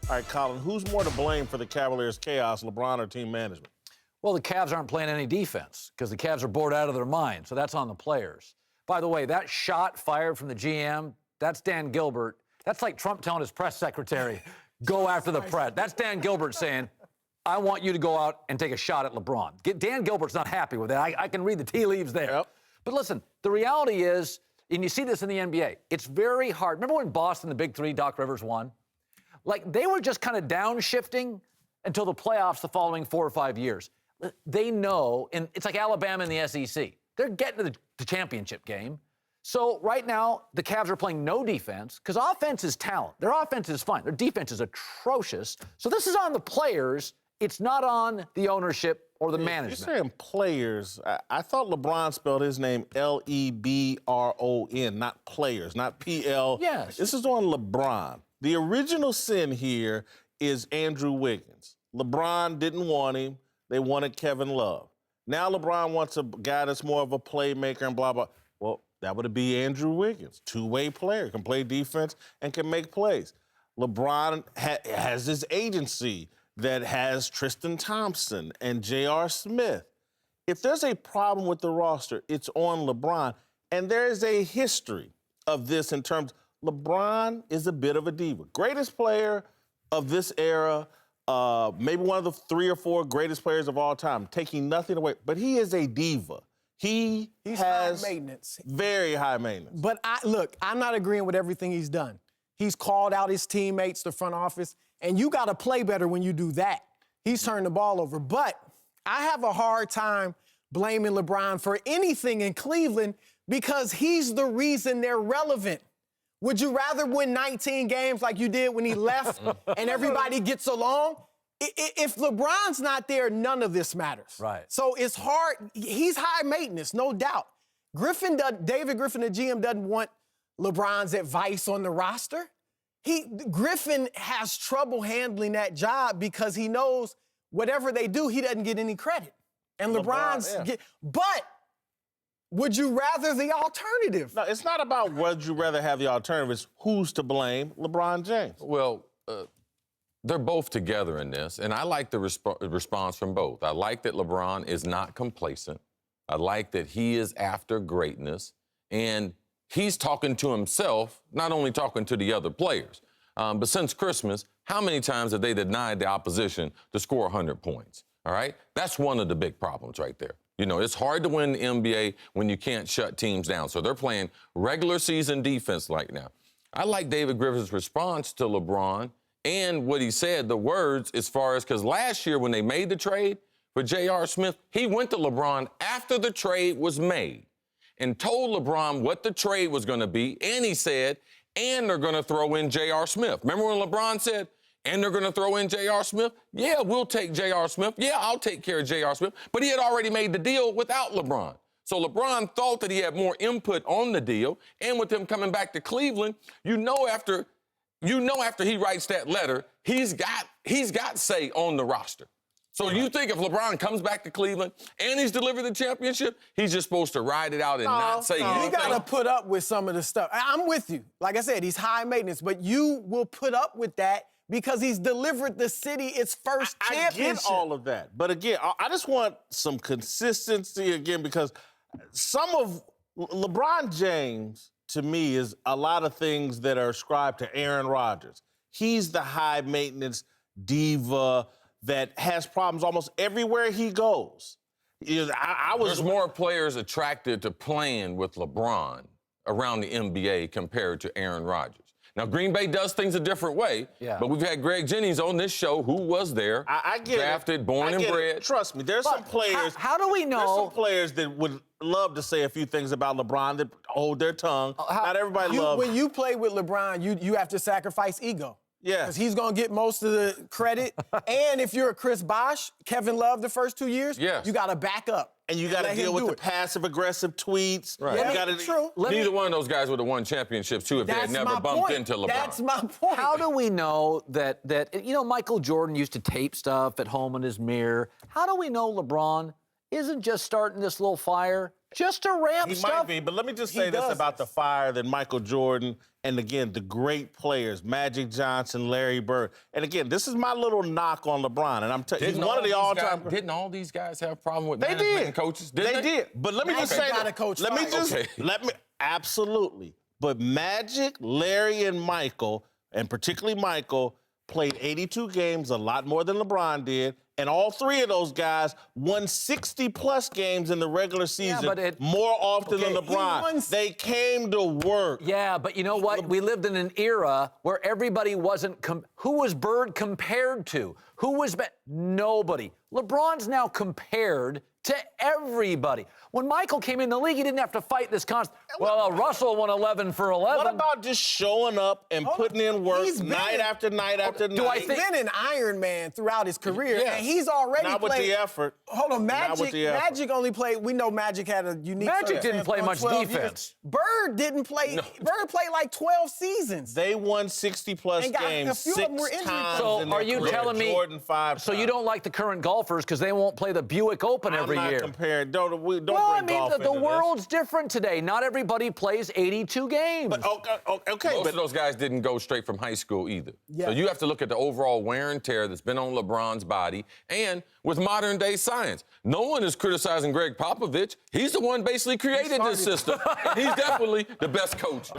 All right, Colin, who's more to blame for the Cavaliers' chaos, LeBron or team management? Well, the Cavs aren't playing any defense because the Cavs are bored out of their mind, so that's on the players. By the way, that shot fired from the GM, that's Dan Gilbert. That's like Trump telling his press secretary, go after the press. That's Dan Gilbert saying, I want you to go out and take a shot at LeBron. Dan Gilbert's not happy with that. I can read the tea leaves there. Yep. But listen, the reality is, and you see this in the NBA, it's very hard. Remember when Boston, the Big Three, Doc Rivers won? Like, they were just kind of downshifting until the playoffs the following 4 or 5 years. They know, and it's like Alabama in the SEC. They're getting to the championship game. So right now, the Cavs are playing no defense because offense is talent. Their offense is fine. Their defense is atrocious. So this is on the players. It's not on the ownership or the management. You're saying players. I thought LeBron spelled his name Lebron, not players, not PL. Yes. This is on LeBron. The original sin here is Andrew Wiggins. LeBron didn't want him. They wanted Kevin Love. Now LeBron wants a guy that's more of a playmaker and blah, blah. Well, that would be Andrew Wiggins, two-way player, can play defense and can make plays. LeBron has his agency that has Tristan Thompson and J.R. Smith. If there's a problem with the roster, it's on LeBron. And there is a history of this in terms, LeBron is a bit of a diva. Greatest player of this era, maybe one of the 3 or 4 greatest players of all time, taking nothing away. But he is a diva. He's has high maintenance. Very high maintenance. But look, I'm not agreeing with everything he's done. He's called out his teammates, the front office, and you got to play better when you do that. He's turned the ball over. But I have a hard time blaming LeBron for anything in Cleveland because he's the reason they're relevant. Would you rather win 19 games like you did when he left and everybody gets along? If LeBron's not there, none of this matters. Right. So it's hard. He's high maintenance, no doubt. David Griffin, the GM, doesn't want LeBron's advice on the roster. Griffin has trouble handling that job because he knows whatever they do, he doesn't get any credit. And LeBron's but would you rather the alternative? No, it's not about would you rather have the alternative. It's who's to blame, LeBron James. Well, they're both together in this, and I like the response from both. I like that LeBron is not complacent. I like that he is after greatness, and he's talking to himself, not only talking to the other players. But since Christmas, how many times have they denied the opposition to score 100 points? All right? That's one of the big problems right there. You know, it's hard to win the NBA when you can't shut teams down. So they're playing regular season defense right now. I like David Griffin's response to LeBron and what he said, the words as far as, because last year when they made the trade for J.R. Smith, he went to LeBron after the trade was made and told LeBron what the trade was going to be. And he said, and they're going to throw in J.R. Smith. Remember when LeBron said, and they're going to throw in J.R. Smith? Yeah, we'll take J.R. Smith. Yeah, I'll take care of J.R. Smith. But he had already made the deal without LeBron. So LeBron thought that he had more input on the deal. And with him coming back to Cleveland, you know after he writes that letter, he's got say on the roster. So you think if LeBron comes back to Cleveland and he's delivered the championship, he's just supposed to ride it out and not say anything? You got to put up with some of the stuff. I'm with you. Like I said, he's high maintenance, but you will put up with that because he's delivered the city its first championship. I get all of that. But again, I just want some consistency again because some of LeBron James, to me, is a lot of things that are ascribed to Aaron Rodgers. He's the high maintenance diva that has problems almost everywhere he goes. There's more players attracted to playing with LeBron around the NBA compared to Aaron Rodgers. Now, Green Bay does things a different way, but we've had Greg Jennings on this show who was there, I get drafted, born and bred. Trust me, there's some players. How do we know? There's some players that would love to say a few things about LeBron that hold their tongue. Not everybody loves. When you play with LeBron, you have to sacrifice ego. Yeah. Because he's going to get most of the credit. And if you're a Chris Bosh, Kevin Love the first 2 years, you got to back up. And you got to deal with the passive-aggressive tweets. Right. True. Neither one of those guys would have won championships, too, if they had never bumped into LeBron. That's my point. How do we know that Michael Jordan used to tape stuff at home in his mirror. How do we know LeBron isn't just starting this little fire just to ramp He stuff. might be, but let me just say this does about the fire that Michael Jordan and, again, the great players, Magic Johnson, Larry Bird. And, again, this is my little knock on LeBron, and I'm telling you, he's one of the all-time. Didn't all these guys have a problem with They management did. and coaches? They did. But let me just say gotta that. coach Let me fire. just, Okay. absolutely. But Magic, Larry, and Michael, and particularly Michael, played 82 games, a lot more than LeBron did. And all three of those guys won 60-plus games in the regular season, but more often than Okay, he LeBron. won- They came to work. Yeah, but you know what? We lived in an era where everybody wasn't. Who was Bird compared to? Who was nobody? LeBron's now compared to everybody. When Michael came in the league, he didn't have to fight this constant. Well, Russell won 11 for 11. What about just showing up and putting in work He's been- night after night after night? Do I He's think- been an Iron Man throughout his career, Yeah. and he's already Not with played. the effort. Hold on, Not with Magic. the effort. Magic only played. We know Magic had a unique. Magic didn't circumstance play on much 12 years. defense. Bird didn't play. Bird played like 12 seasons. They won 60-plus And got- a games few of them were 6 injury times So in their are you career. telling me? Jordan 5 So you times. don't like the current golfers because they won't play the Buick Open every I'm not year? comparing. Don't Well, bring I mean, golf the into this. world's different today. Not everybody plays 82 games. But, okay, Most but of those guys didn't go straight from high school either. Yeah. So you have to look at the overall wear and tear that's been on LeBron's body, and with modern day science. No one is criticizing Greg Popovich. He's the one basically created this started it. system. And he's definitely the best coach.